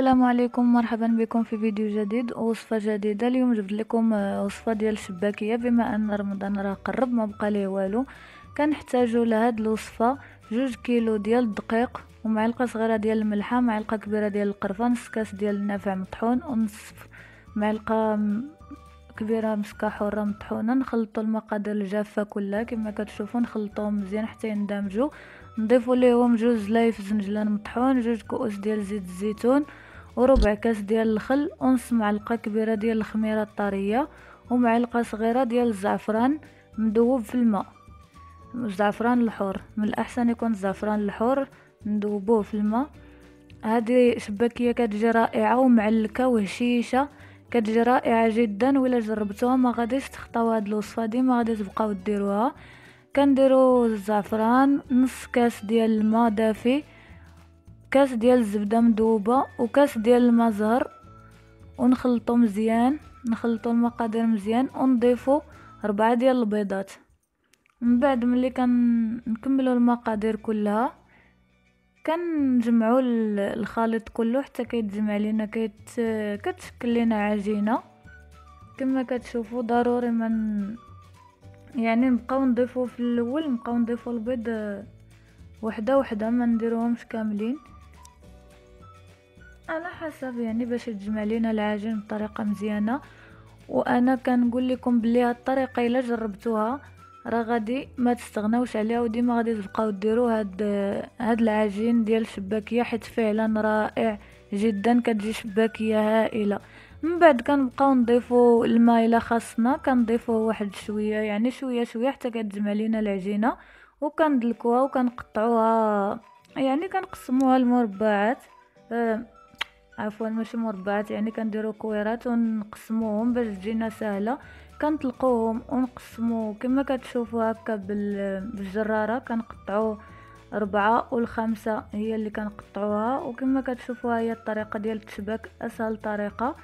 السلام عليكم، مرحبا بكم في فيديو جديد ووصفه جديده. اليوم جبت لكم وصفه ديال الشباكيه. بما ان رمضان راه قرب ما بقى ليه والو، كنحتاجوا لهاد الوصفه 2 كيلو ديال الدقيق، ومعلقه صغيره ديال الملحه، معلقه كبيره ديال القرفه، نص كاس ديال النافع مطحون، ونصف معلقه كبيره مسكه حره مطحونه. نخلطوا المقادير الجافه كلها كما كتشوفوا، نخلطوهم مزيان حتى يندمجوا. نضيفوا ليهم 2 لايف زنجلان مطحون، 2 كؤوس ديال زيت الزيتون، وربع كاس ديال الخل، ونص معلقه كبيره ديال الخميره الطريه، ومعلقه صغيره ديال الزعفران مذوب في الماء. الزعفران الحور من الاحسن يكون الزعفران الحور، ندوبوه في الماء. هذه شباكيه كتجي رائعه ومعلكه وهشيشه، كتجي رائعه جدا. ولا جربتوها ما غاديش تخطاو هاد الوصفه دي، ما غادي تبقاو ديروها. كنديروا الزعفران، نص كاس ديال الماء دافي، كاس ديال الزبده مذوبه، وكاس ديال الماء زهر، ونخلطو مزيان. نخلطو المقادير مزيان، ونضيفو 4 ديال البيضات. من بعد ملي كنكملوا المقادير كلها، كنجمعوا الخليط كله حتى كيتجمع لينا كتشكل لينا عجينه كما كتشوفوا. ضروري يعني نبقاو نضيفو في الاول، نبقاو نضيفو البيض وحده وحده، ما نديروهمش كاملين على حسب يعني باش تجمع لينا العجين بطريقه مزيانه. وانا كنقول لكم بلي هاد الطريقه الا جربتوها راه غادي ما تستغناوش عليها، وديما غادي تبقاو ديروا هاد العجين ديال الشباكيه، حيت فعلا رائع جدا، كتجي شباكيه هائله. من بعد كنبقاو نضيفوا الماء الا خاصنا، كنضيفوه واحد شويه، يعني شويه شويه حتى كتجمع لينا العجينه. وكندلكوها وكنقطعوها، يعني كنقسموها لمربعات، عفوا ماشي مربعات، يعني كنديروا كويرات ونقسموهم باش تجينا سهله. كنطلقوهم ونقسمو كما كتشوفوا هكا بالجراره، كنقطعو 4 والخمسة هي اللي كنقطعوها. وكما كتشوفوا هي الطريقه ديال التشباك، اسهل طريقه.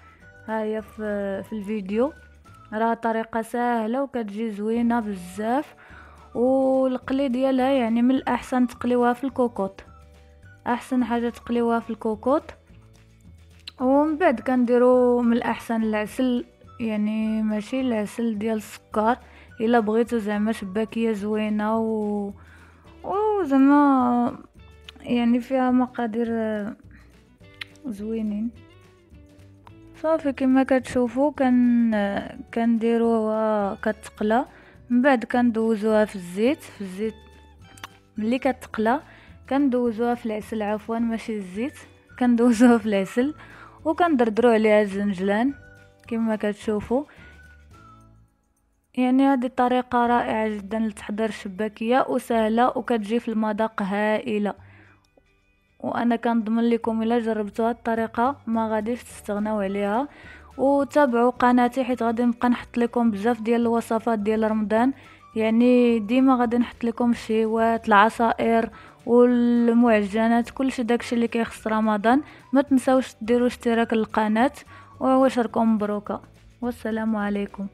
هي في الفيديو راه طريقه سهله وكتجي زوينه بزاف. والقلي ديالها يعني من الاحسن تقليوها في الكوكوط، احسن حاجه تقليوها في الكوكوط. ومن بعد كنديروا من الاحسن العسل، يعني ماشي العسل ديال السكر، الا بغيتو زعما شباكيه زوينه وزعما يعني فيها مقادير زوينين. صافي كما كتشوفوا كنديروها كتقلى. من بعد كندوزوها في الزيت ملي كتقلى كندوزوها في العسل، عفوا ماشي الزيت، كندوزوها في العسل وكندردروا عليها الزنجلان كما كتشوفوا. يعني هذه طريقه رائعه جدا لتحضير الشباكيه وسهله، وكتجي في المذاق هائله. وانا كنضمن لكم الا جربتوا هذه الطريقه ما غاديش تستغناو عليها. وتابعوا قناتي حيت غادي نبقى نحط لكم بزاف ديال الوصفات ديال رمضان، يعني ديما غادي نحط لكم الشهيوات، العصائر والمعجنات، كلشي داكشي اللي كيخص رمضان. ما تنساوش ديروا اشتراك للقناه، وعواشركم مبروكه، والسلام عليكم.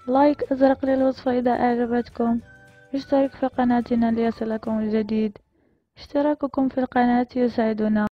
لايك ازرق للوصفه اذا اعجبتكم، اشترك في قناتنا ليصلكم الجديد. اشتراككم في القناه يساعدنا.